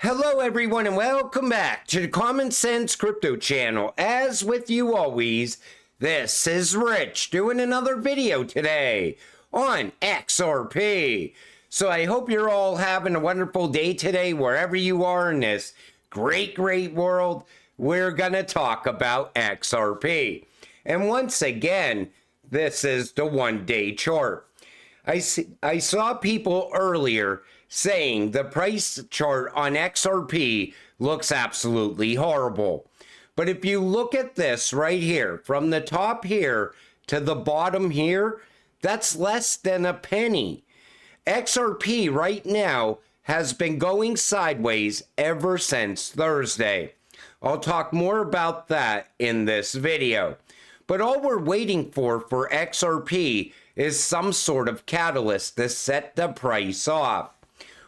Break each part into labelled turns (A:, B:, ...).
A: Hello everyone and welcome back to the Common Sense Crypto channel. As with you always, this is Rich doing another video today on XRP. So I hope you're all having a wonderful day today wherever you are in this great world. We're gonna talk about XRP. And once again, this is the one-day chart. I saw people earlier saying the price chart on XRP looks absolutely horrible. But if you look at this right here, from the top here to the bottom here, that's less than a penny. XRP right now has been going sideways ever since Thursday. I'll talk more about that in this video. But all we're waiting for XRP is some sort of catalyst to set the price off.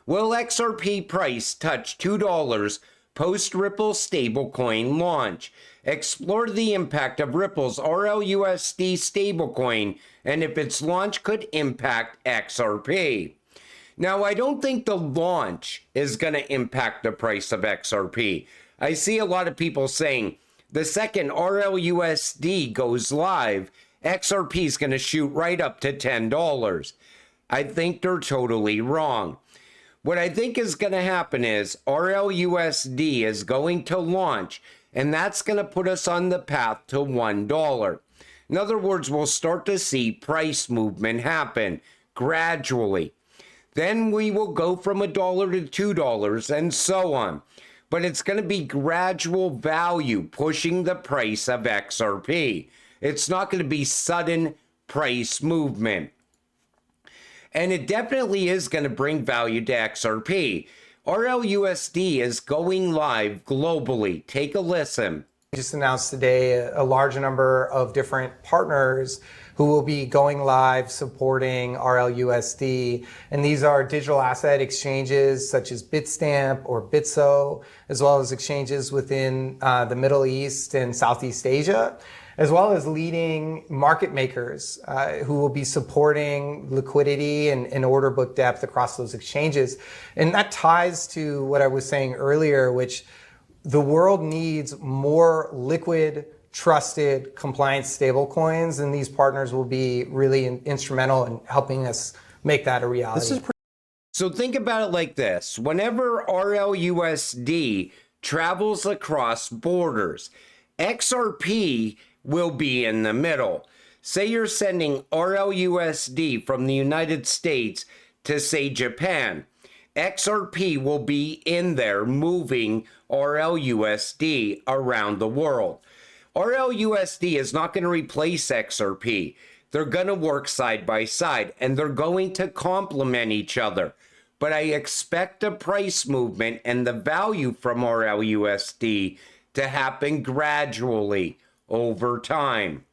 A: Will XRP price touch $2 post-Ripple stablecoin launch? Explore the impact of Ripple's RLUSD stablecoin and if its launch could impact XRP. Now, I don't think the launch is going to impact the price of XRP. I see a lot of people saying the second RLUSD goes live, XRP is going to shoot right up to $10. I think they're totally wrong. What I think is going to happen is RLUSD is going to launch, and that's going to put us on the path to $1. In other words, we'll start to see price movement happen gradually. Then we will go from $1 to $2 and so on. But it's going to be gradual value pushing the price of XRP. It's not going to be sudden price movement. And it definitely is going to bring value to XRP. RLUSD is going live globally. Take a listen.
B: We just announced today a large number of different partners who will be going live supporting RLUSD. And these are digital asset exchanges such as Bitstamp or Bitso, as well as exchanges within the Middle East and Southeast Asia, as well as leading market makers who will be supporting liquidity and order book depth across those exchanges. And that ties to what I was saying earlier, which the world needs more liquid, trusted, compliant stablecoins, and these partners will be really instrumental in helping us make that a reality.
A: So think about it like this. Whenever RLUSD travels across borders, XRP will be in the middle. Say you're sending RLUSD from the United States to, say, Japan. XRP will be in there moving RLUSD around the world. RLUSD is not going to replace XRP. They're going to work side by side and they're going to complement each other. But I expect the price movement and the value from RLUSD to happen gradually over time.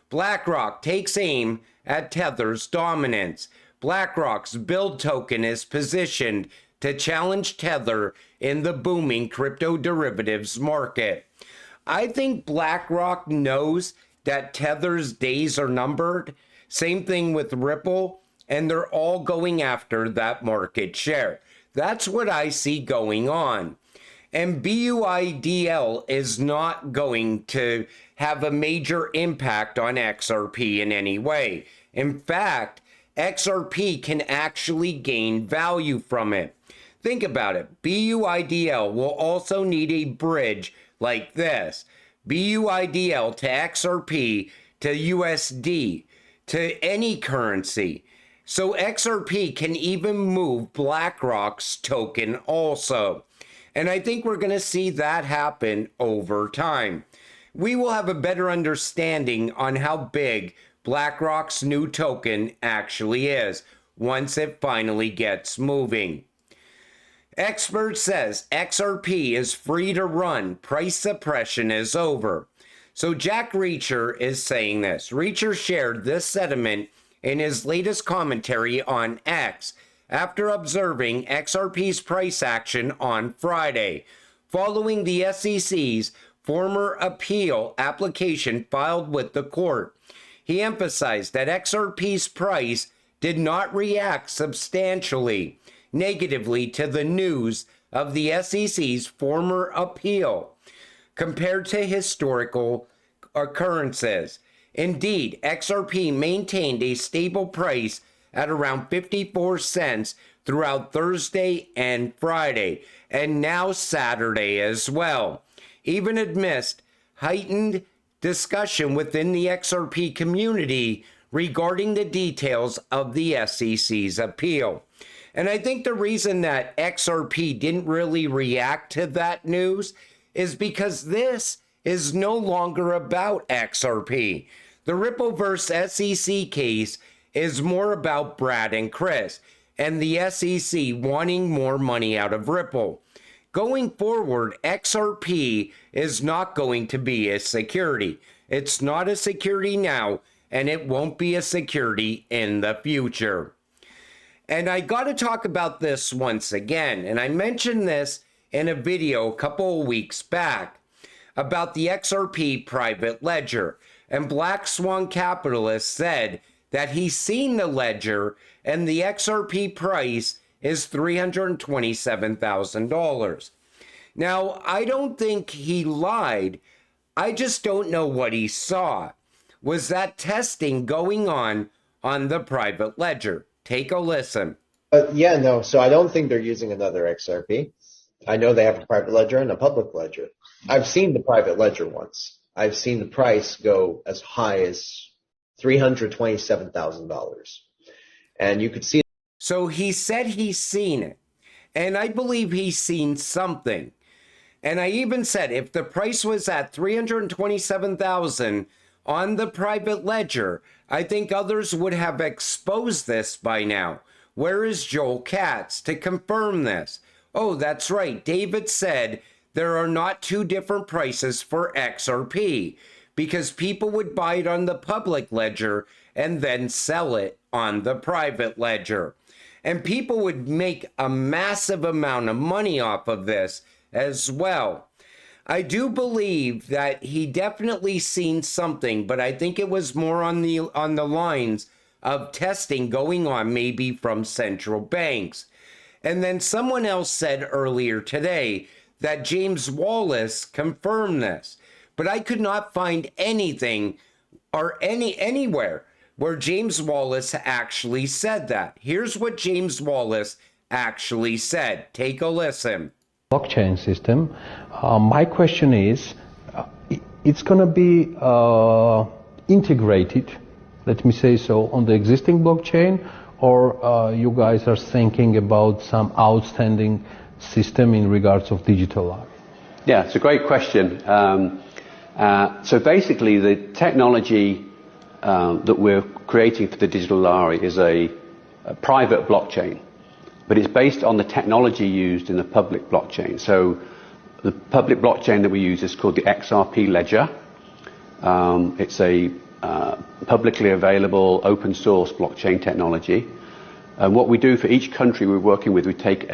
A: BlackRock takes aim at Tether's dominance. BlackRock's Build token is positioned to challenge Tether in the booming crypto derivatives market. I think BlackRock knows that Tether's days are numbered. Same thing with Ripple, and they're all going after that market share. That's what I see going on. And BUIDL is not going to have a major impact on XRP in any way. In fact, XRP can actually gain value from it. Think about it. BUIDL will also need a bridge like this. BUIDL to XRP to USD to any currency. So XRP can even move BlackRock's token also. And I think we're going to see that happen over time. We will have a better understanding on how big BlackRock's new token actually is once it finally gets moving. Expert says XRP is free to run. Price suppression is over. So Jack Reacher is saying this. Reacher shared this sentiment in his latest commentary on X after observing XRP's price action on Friday, following the SEC's former appeal application filed with the court. He emphasized that XRP's price did not react substantially negatively to the news of the SEC's former appeal compared to historical occurrences. Indeed, XRP maintained a stable price at around 54 cents throughout Thursday and Friday, and now Saturday as well, even amidst heightened discussion within the XRP community regarding the details of the SEC's appeal. And I think the reason that XRP didn't really react to that news is because this is no longer about XRP. The Rippleverse SEC case is more about Brad and Chris and the SEC wanting more money out of Ripple. Going forward, XRP is not going to be a security. It's not a security now, and it won't be a security in the future. And I got to talk about this once again, and I mentioned this in a video a couple of weeks back about the XRP Private Ledger. And Black Swan Capitalist said that he's seen the ledger and the XRP price is $327,000. Now, I don't think he lied. I just don't know what he saw. Was that testing going on the private ledger? Take a listen.
C: Yeah, no. So I don't think they're using another XRP. I know they have a private ledger and a public ledger. I've seen the private ledger once. I've seen the price go as high as $327,000. And you could see.
A: So he said he's seen it. And I believe he's seen something. And I even said if the price was at $327,000 on the private ledger, I think others would have exposed this by now. Where is Joel Katz to confirm this? Oh, that's right. David said there are not two different prices for XRP because people would buy it on the public ledger and then sell it on the private ledger. And people would make a massive amount of money off of this as well. I do believe that he definitely seen something, but I think it was more on the lines of testing going on maybe from central banks. And then someone else said earlier today that James Wallace confirmed this, but I could not find anything or anywhere where James Wallace actually said that. Here's what James Wallace actually said. Take a listen.
D: Blockchain system. My question is, it's going to be integrated, let me say so, on the existing blockchain, or you guys are thinking about some outstanding system in regards of digital life?
E: Yeah, it's a great question. So basically, the technology that we're creating for the digital lari is a private blockchain, but it's based on the technology used in the public blockchain. So the public blockchain that we use is called the XRP Ledger. It's a publicly available open source blockchain technology. And what we do for each country we're working with, we create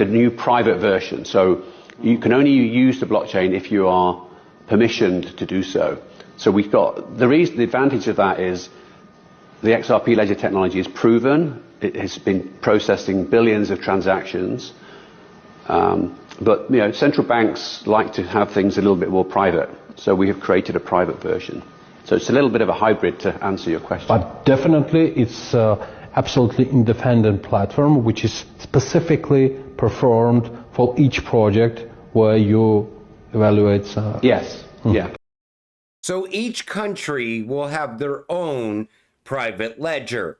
E: a new private version. So you can only use the blockchain if you are permissioned to do so. So we've got the advantage of that is the XRP Ledger technology is proven. It has been processing billions of transactions. But central banks like to have things a little bit more private. So we have created a private version. So it's a little bit of a hybrid to answer your question.
D: But definitely it's absolutely independent platform which is specifically performed for each project where you evaluate.
E: Yes. Yeah.
A: So each country will have their own private ledger,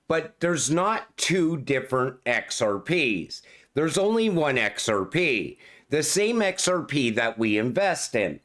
A: but there's not two different XRPs. There's only one XRP, the same XRP that we invest in.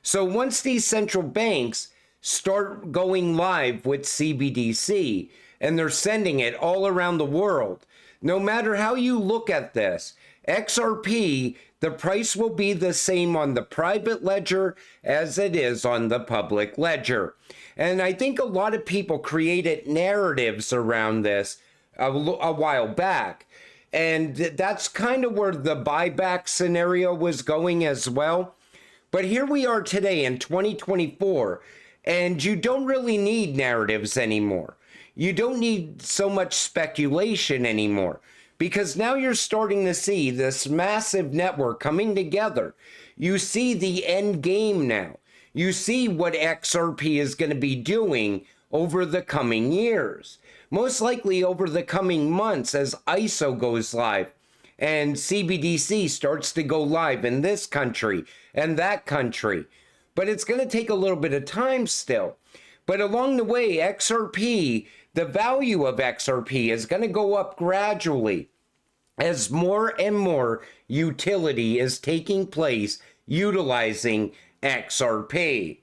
A: So once these central banks start going live with CBDC and they're sending it all around the world, no matter how you look at this, XRP, the price will be the same on the private ledger as it is on the public ledger. And I think a lot of people created narratives around this a while back. And that's kind of where the buyback scenario was going as well. But here we are today in 2024, and you don't really need narratives anymore. You don't need so much speculation anymore. because now you're starting to see this massive network coming together. You see the end game now. You see what XRP is going to be doing over the coming years, most likely over the coming months as ISO goes live and CBDC starts to go live in this country and that country. But it's going to take a little bit of time still. But along the way, XRP, the value of XRP is going to go up gradually as more and more utility is taking place utilizing XRP.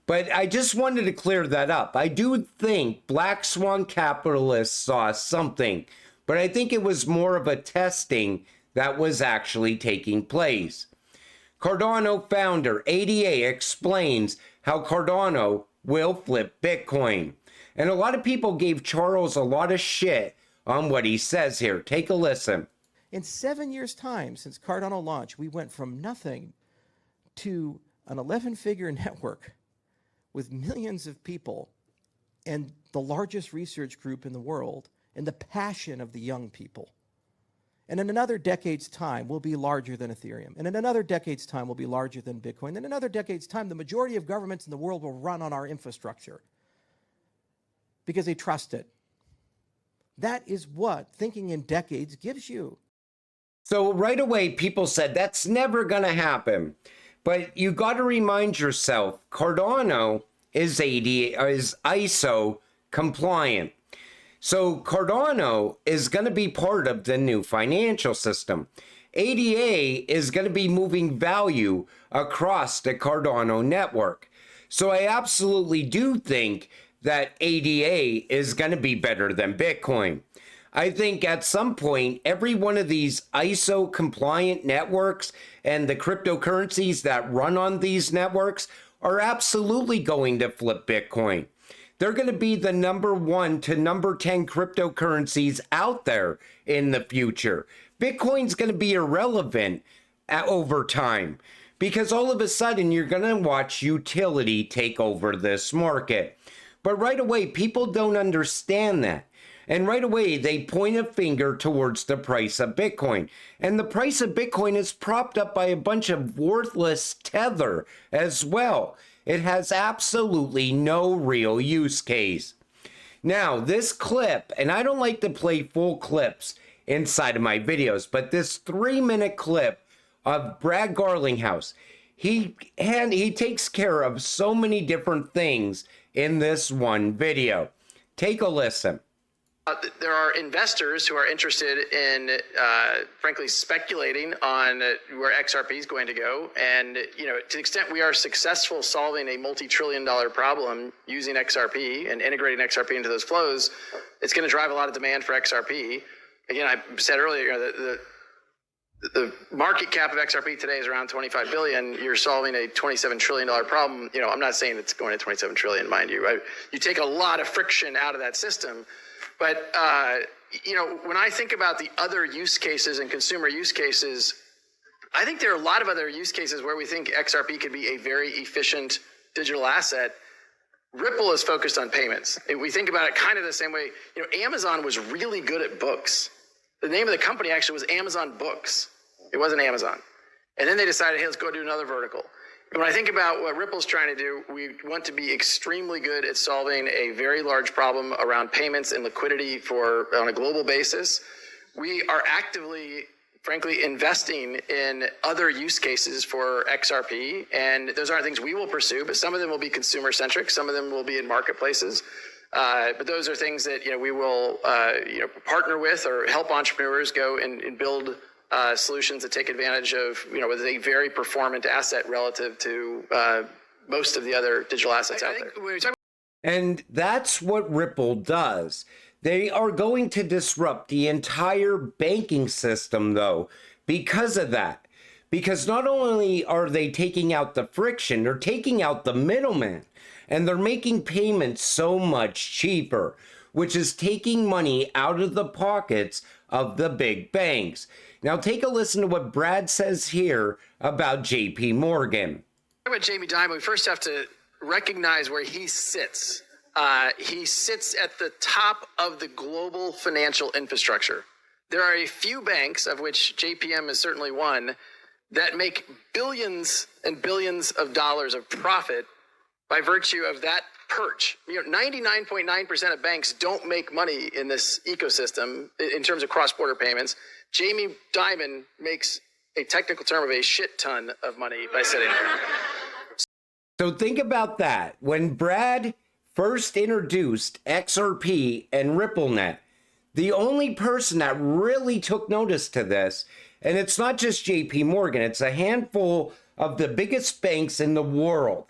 A: But I just wanted to clear that up. I do think Black Swan capitalists saw something, but I think it was more of a testing that was actually taking place. Cardano founder ADA explains how Cardano will flip Bitcoin. And a lot of people gave Charles a lot of shit on what he says here. Take a listen.
F: In 7 years' time since Cardano launched, we went from nothing to an 11-figure network with millions of people and the largest research group in the world and the passion of the young people. And in another decade's time, we'll be larger than Ethereum. And in another decade's time, we'll be larger than Bitcoin. And in another decade's time, the majority of governments in the world will run on our infrastructure because they trust it. That is what thinking in decades gives you.
A: So right away, people said that's never going to happen. But you got to remind yourself, Cardano is ISO compliant. So Cardano is going to be part of the new financial system. ADA is going to be moving value across the Cardano network. So I absolutely do think that ADA is going to be better than Bitcoin. I think at some point, every one of these ISO compliant networks and the cryptocurrencies that run on these networks are absolutely going to flip Bitcoin. They're going to be the number 1 to number 10 cryptocurrencies out there in the future. Bitcoin's going to be irrelevant over time because all of a sudden you're going to watch utility take over this market. But right away, people don't understand that. And right away, they point a finger towards the price of Bitcoin. And the price of Bitcoin is propped up by a bunch of worthless tether as well. It has absolutely no real use case. Now, this clip, and I don't like to play full clips inside of my videos, but this 3-minute clip of Brad Garlinghouse, he takes care of so many different things in this one video. Take a listen.
G: There are investors who are interested in, frankly, speculating on where XRP is going to go. And, you know, to the extent we are successful solving a multi-trillion-dollar problem using XRP and integrating XRP into those flows, it's going to drive a lot of demand for XRP. Again, I said earlier, you know, the market cap of XRP today is around 25 billion. You're solving a $27 trillion problem. You know, I'm not saying it's going to 27 trillion, mind you. Right? You take a lot of friction out of that system. But, you know, when I think about the other use cases and consumer use cases, I think there are a lot of other use cases where we think XRP could be a very efficient digital asset. Ripple is focused on payments. If we think about it kind of the same way, you know, Amazon was really good at books. The name of the company actually was Amazon Books. It wasn't Amazon. And then they decided, hey, let's go do another vertical. And when I think about what Ripple's trying to do, we want to be extremely good at solving a very large problem around payments and liquidity on a global basis. We are actively, frankly, investing in other use cases for XRP, and those aren't things we will pursue, but some of them will be consumer-centric, some of them will be in marketplaces. But those are things that, you know, we will partner with or help entrepreneurs go and build solutions that take advantage of, you know, with a very performant asset relative to most of the other digital assets out there.
A: And that's what Ripple does. They are going to disrupt the entire banking system, though, because of that. Because not only are they taking out the friction, they're taking out the middleman. And they're making payments so much cheaper, which is taking money out of the pockets of the big banks. Now take a listen to what Brad says here about JP Morgan.
G: About Jamie Dimon, we first have to recognize where he sits. He sits at the top of the global financial infrastructure. there are a few banks, of which JPM is certainly one, that make billions and billions of dollars of profit by virtue of that perch. 99.9% of banks don't make money in this ecosystem in terms of cross-border payments. Jamie Dimon makes a technical term of a shit ton of money by sitting there.
A: So think about that. When Brad first introduced XRP and RippleNet, the only person that really took notice to this, and it's not just JP Morgan, it's a handful of the biggest banks in the world.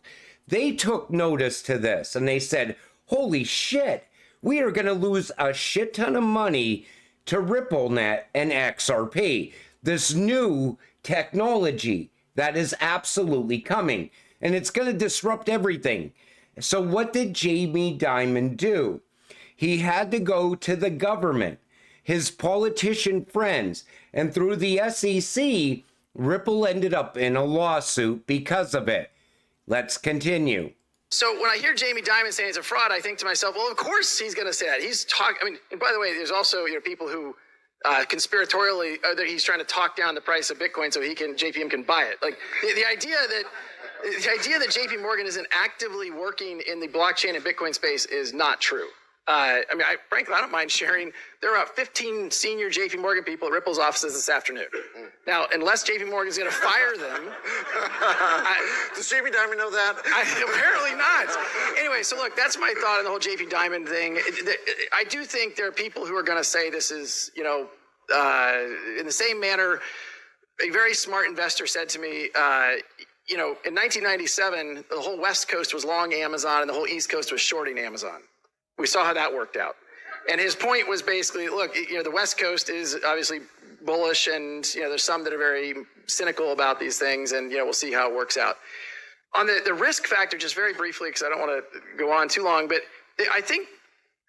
A: They took notice to this and they said, holy shit, we are going to lose a shit ton of money to RippleNet and XRP, this new technology that is absolutely coming, and it's going to disrupt everything. So what did Jamie Dimon do? He had to go to the government, his politician friends, and through the SEC, Ripple ended up in a lawsuit because of it. Let's continue.
G: So when I hear Jamie Dimon saying it's a fraud, I think to myself, well, of course he's going to say that. He's talking. I mean, and by the way, there's also people who conspiratorially, he's trying to talk down the price of Bitcoin so JPM can buy it. Like the idea that JP Morgan isn't actively working in the blockchain and Bitcoin space is not true. Frankly, I don't mind sharing. There are about 15 senior JP Morgan people at Ripple's offices this afternoon. Now, unless JP Morgan's going to fire them.
H: Does JP Dimon know that?
G: Apparently not. Anyway, so look, that's my thought on the whole JP Dimon thing. I do think there are people who are going to say this is, in the same manner, a very smart investor said to me, in 1997, the whole West Coast was long Amazon and the whole East Coast was shorting Amazon. We saw how that worked out. And his point was basically, look, the West Coast is obviously bullish and, there's some that are very cynical about these things and, we'll see how it works out. On the risk factor, just very briefly, because I don't want to go on too long, but I think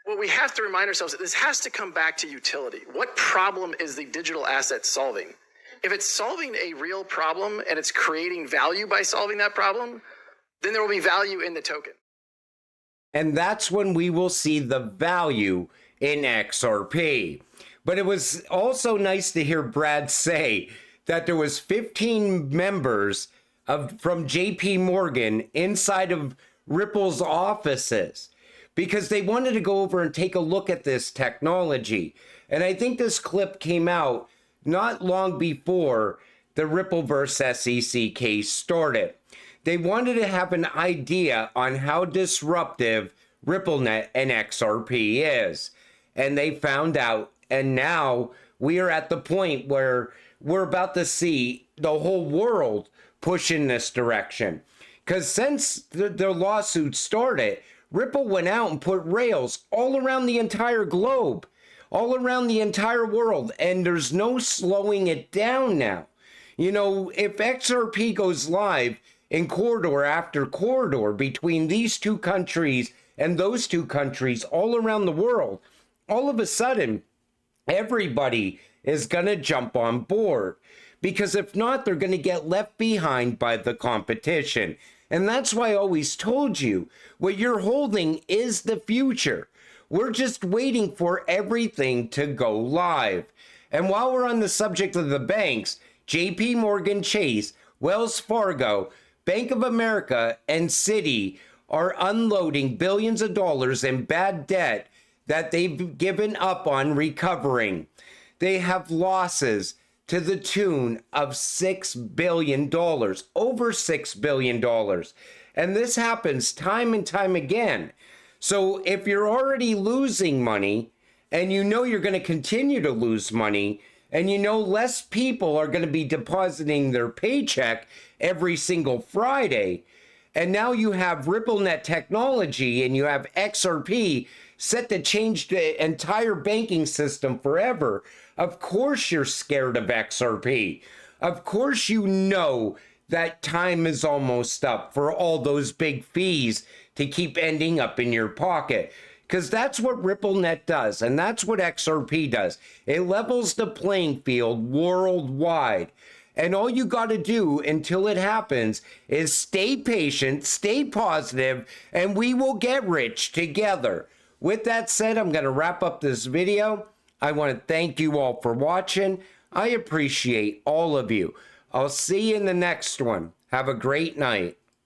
G: what we have to remind ourselves is this has to come back to utility. What problem is the digital asset solving? If it's solving a real problem and it's creating value by solving that problem, then there will be value in the token.
A: And that's when we will see the value in XRP. But it was also nice to hear Brad say that there was 15 members from JP Morgan inside of Ripple's offices because they wanted to go over and take a look at this technology. And I think this clip came out not long before the Rippleverse SEC case started. They wanted to have an idea on how disruptive RippleNet and XRP is. And they found out, and now we are at the point where we're about to see the whole world push in this direction. Because since the lawsuit started, Ripple went out and put rails all around the entire globe, all around the entire world, and there's no slowing it down now. If XRP goes live in corridor after corridor between these two countries and those two countries all around the world, all of a sudden, everybody is going to jump on board. Because if not, they're going to get left behind by the competition. And that's why I always told you, what you're holding is the future. We're just waiting for everything to go live. And while we're on the subject of the banks, JP Morgan Chase, Wells Fargo, Bank of America, and Citi are unloading billions of dollars in bad debt that they've given up on recovering. They have losses to the tune of $6 billion, over $6 billion. And this happens time and time again. So if you're already losing money, and you're going to continue to lose money, and less people are going to be depositing their paycheck every single Friday, and now you have RippleNet technology and you have XRP set to change the entire banking system forever, of course you're scared of XRP. Of course that time is almost up for all those big fees to keep ending up in your pocket. Because that's what RippleNet does, and that's what XRP does. It levels the playing field worldwide. And all you got to do until it happens is stay patient, stay positive, and we will get rich together. With that said, I'm going to wrap up this video. I want to thank you all for watching. I appreciate all of you. I'll see you in the next one. Have a great night.